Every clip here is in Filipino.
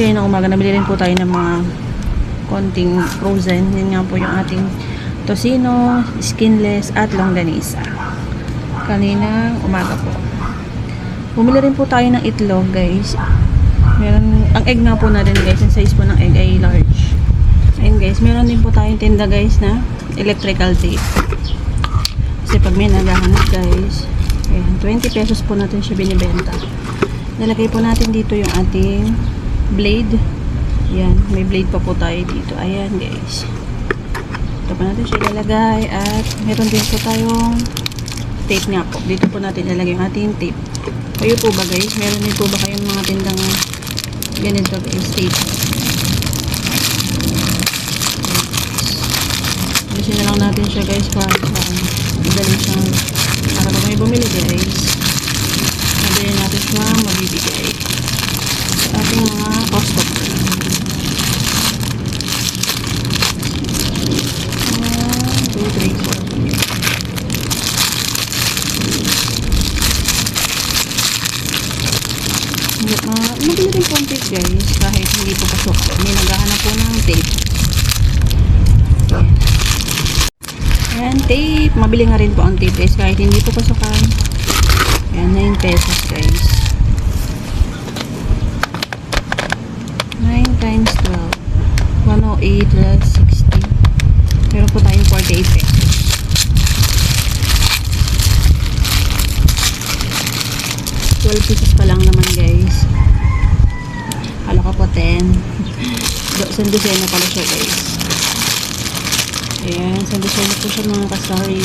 Kaya na umaga, nabili rin po tayo ng mga konting frozen. Yan nga po yung ating tocino, skinless, at longganisa. Kaninang umaga po. Bumili rin po tayo ng itlog, guys. Meron, ang egg nga po na rin, guys. Ang size po ng egg ay large. Ayun, guys. Meron din po tayong tinda, guys, na electrical tape. Kasi pag may naghahanap, guys, ayan, 20 pesos po natin siya binibenta. Nalagay po natin dito yung ating blade. Ayan, may blade pa po tayo dito. Ayan, guys. Ito po natin siya ilalagay. At meron din po tayong tape nga po. Dito po natin ilalagay yung ating tape. Kayo po ba, guys? Meron din po ba kayong mga tindang ganito, guys? Tape. Alisin na lang natin siya, guys, para madali siyang para pag may bumili, guys, madali natin siya mabibigay sa ating mga customer. 1, 2, 3, 4. Mabili rin po ang tape, guys, kahit hindi po pasok. May naghahanap po ng tape. Ayan, tape. Mabili nga rin po ang tape, guys, kahit hindi po pasokan. Ayan, 9 pesos, guys. 9 times 12. 108 plus 60. Meron po tayong 48 pesos. 12 pesos pa lang naman, guys. Kala ko po 10. Sandusena pala siya, guys. Ayan, sandusena po siya, mga kasari.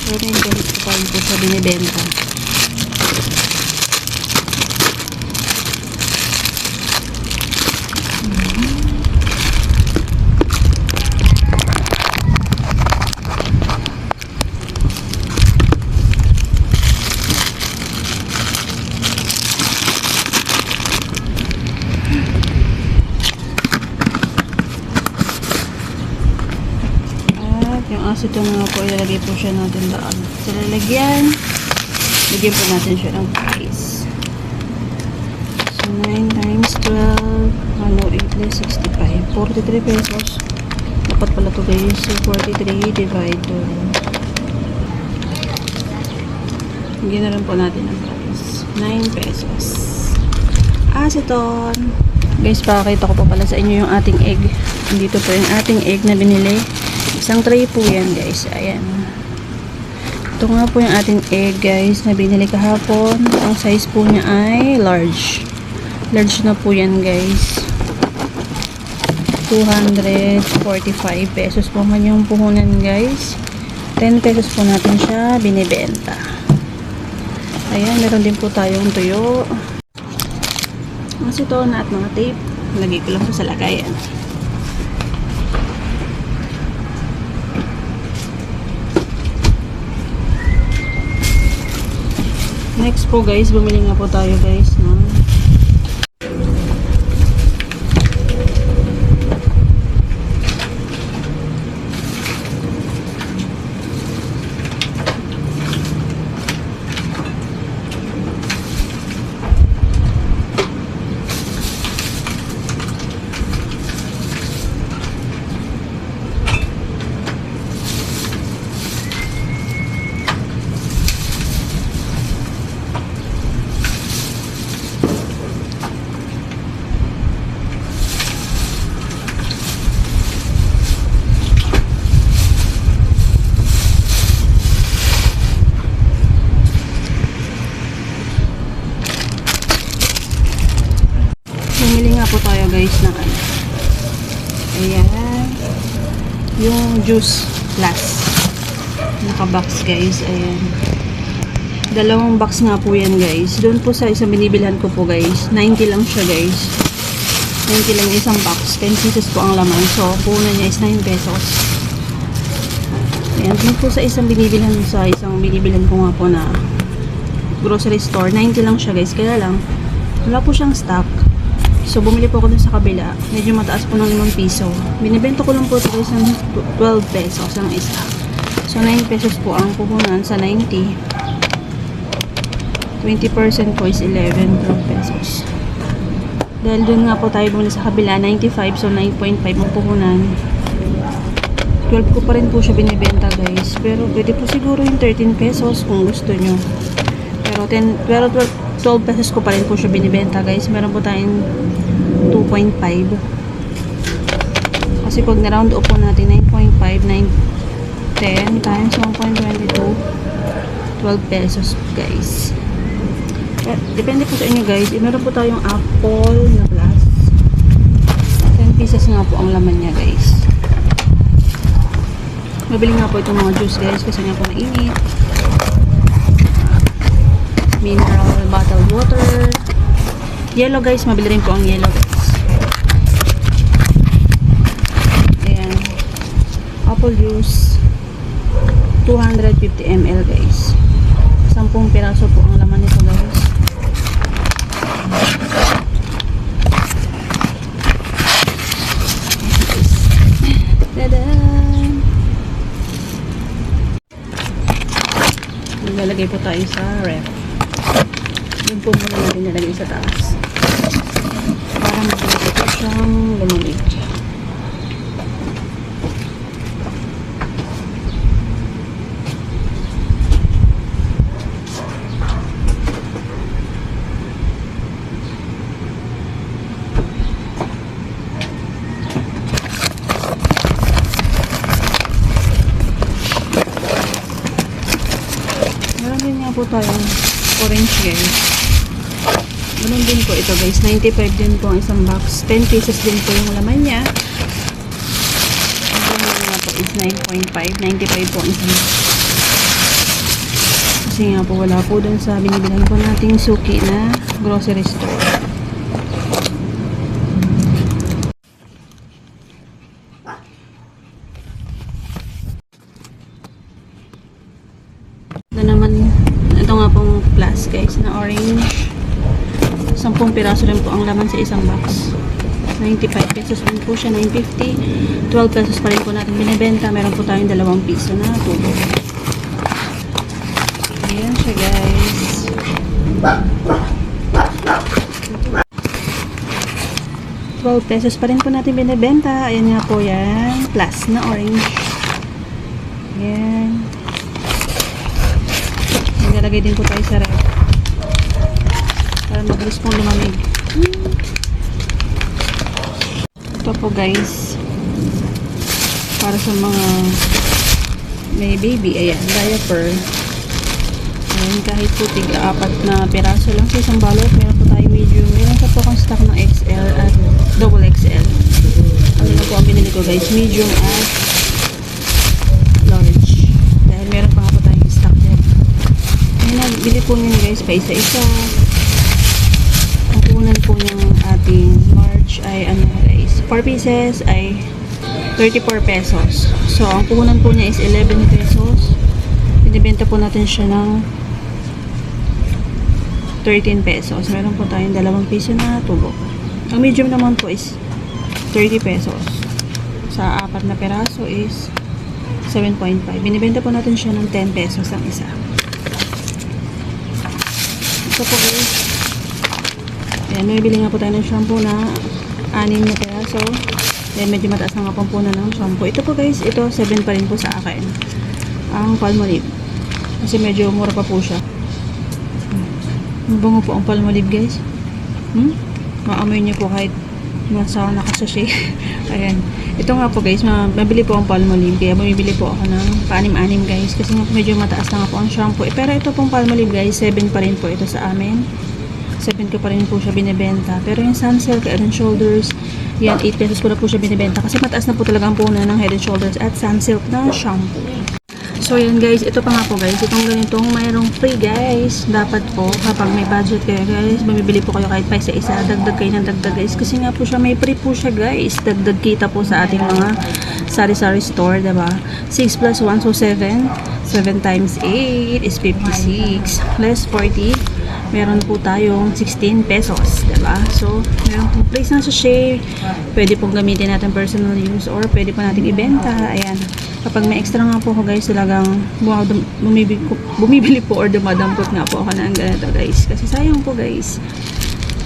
Pero may ganit po tayo po sa binibenta. Yung asito nga po, ilalagay po siya natin doon sa lalagyan. Lagyan po natin siya ng price. So, 9 times 12, 108 plus 65. 43 pesos. Dapat pala ito, guys. So, 43 divide to. Lagyan na rin po natin ang price. 9 pesos. Aceton. Guys, pakakita ko pa pala sa inyo yung ating egg. Dito po yung ating egg na binili. Isang tray po yan, guys. Ayan. Ito nga po yung ating egg, guys, na binili kahapon. Ang size po niya ay large. Large na po yan, guys. 245 pesos po man yung puhunan, guys. 10 pesos po natin siya binibenta. Ayan, meron din po tayong tuyo. Aceton at mga tape. Lagay ko lang sa lagayan. Next po, guys, bumili nga po tayo, guys, ng bumili nga po tayo, guys, ng ano. Ayan. Yung juice plus. Naka-box, guys. Ayan. Dalawang box nga po yan, guys. Doon po sa isang binibilhan ko po, guys. 90 lang siya, guys. 90 lang isang box. 10 pieces po ang laman. So, puhunan niya is 9 pesos. Ayan. Doon po sa isang binibilhan ko nga po na grocery store. 90 lang siya, guys. Kaya lang, wala po siyang stock. So, bumili po ako dun sa kabila. Medyo mataas po ng 5 piso. Binibenta ko lang po ito ng 12 pesos ang isa. So, 9 pesos po ang puhunan sa 90. 20% po is 11 pesos. Dahil dun nga po tayo muna sa kabila, 95, so 9.5 ang puhunan. 12 ko pa rin po siya binibenta guys. Pero pwede po siguro yung 13 pesos kung gusto nyo. Pero 12 pesos ko pa rin po siya binibenta guys. Meron po tayong 2.5. Kasi pag na-round up po natin, 9.5, 10 times 1.22, 12 pesos guys. Depende po sa inyo guys. Meron po tayong apple na plus. 10 pieces nga po ang laman niya guys. Mabili nga po itong mga juice guys kasi nga po mainit. Mineral bottled water. Yellow guys. Mabili rin po ang yellow guys. Ayan. Apple juice. 250 ml guys. 10 piraso po ang laman nito guys. Tadan! Nilalagay po tayo sa ref. Yun po muna natin nilagay sa taas. Para mabilis po siyang lumamig. Meron nga po tayong orange guys. Ganun din po ito guys. 95 din po ang isang box. 10 pieces din po yung laman niya. Ang laman nga po is 9.5. 95 po ang isang box. Kasi nga po wala po dun sa binibilan po nating suki na grocery store. Ito nga pong plus guys na orange. 10 piraso rin po ang laman sa isang box. 95 pesos din po siya. 9.50. 12 pesos pa rin po natin binibenta. Meron po tayong 2 piso na tubo. Ayan siya guys. 12 pesos pa rin po natin binibenta. Ayan nga po yan. Plus na orange. Ayan. Nalagay din po tayo sa ref para mabilis pong lumamig. Ito po guys para sa mga may baby. Ayan, diaper. Ayan, kahit po tig-4 na piraso lang sa isang balot. Meron po tayo medium. Meron pa po akong stock ng XL at double XL. Ano na po ang binili ko guys, medium at large. Dahil meron pa nga po tayong stock dyan. Bili po nyo guys pa isa-isa. Ang puhunan po ng ating large ay ano guys, 4 pieces ay 34 pesos. So ang puhunan po niya is 11 pesos. Binibenta po natin siya ng 13 pesos. Meron po tayong 2 piso na tubo. Ang medium naman po is 30 pesos. Sa 4 na peraso is 7.5. Binibenta po natin siya ng 10 pesos ang isa. Ito po guys. Ayan, may bili nga po tayo ng shampoo na 6 na peraso. Then medyo mataas na nga po na ng shampoo. Ito po guys, ito 7 pa rin po sa akin. Ang Palmolive. Kasi medyo mura pa po siya. Mabango po ang Palmolive guys. Maamoy niyo po kahit nasa nakasashay. Ayan. Ito nga po guys, mabili po ang Palmolive. Kaya bumibili po ako ng pa-anim-anim guys. Kasi medyo mataas na nga po ang shampoo. Pero ito pong Palmolive guys, 7 pa rin po ito sa amin. 7 ko pa rin po siya binibenta. Pero yung Sunsilk, Head and Shoulders, yan, 8 pesos ko na po siya binibenta. Kasi mataas na po talaga ang puhunan ng Head and Shoulders at Sunsilk na shampoo. So yan guys, ito pa nga po guys, itong ganitong mayroong free guys. Dapat po kapag may budget kayo guys, bumibili po kayo kahit pa isa-isa, dagdag kayo ng dagdag guys. Kasi nga po siya, may free po siya guys. Dagdag kita po sa ating mga sari-sari store, diba? 6 plus 1, so 7. 7 times 8 is 56. Plus 40, meron po tayong 16 pesos, diba? So, meron pong place na sa share. Pwede pong gamitin natin personal use or pwede po natin ibenta. Ayan. Kapag may extra nga po ako guys, talagang bumibili po or dumadampot nga po ako ng ganito guys. Kasi sayang po guys.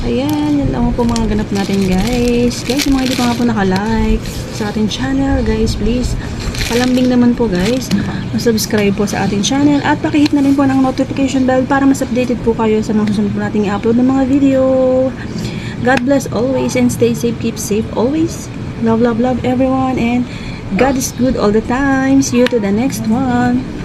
Ayan, yan lang po mga ganap natin guys. Guys, yung mga hindi pa nga po naka-like sa ating channel guys, please. Palambing naman po guys. Subscribe po sa ating channel at pakihit na rin po ng notification bell para mas updated po kayo sa mga susunod po nating i-upload ng mga video. God bless always and stay safe, keep safe always. Love, love, love everyone and God is good all the time. See you to the next one.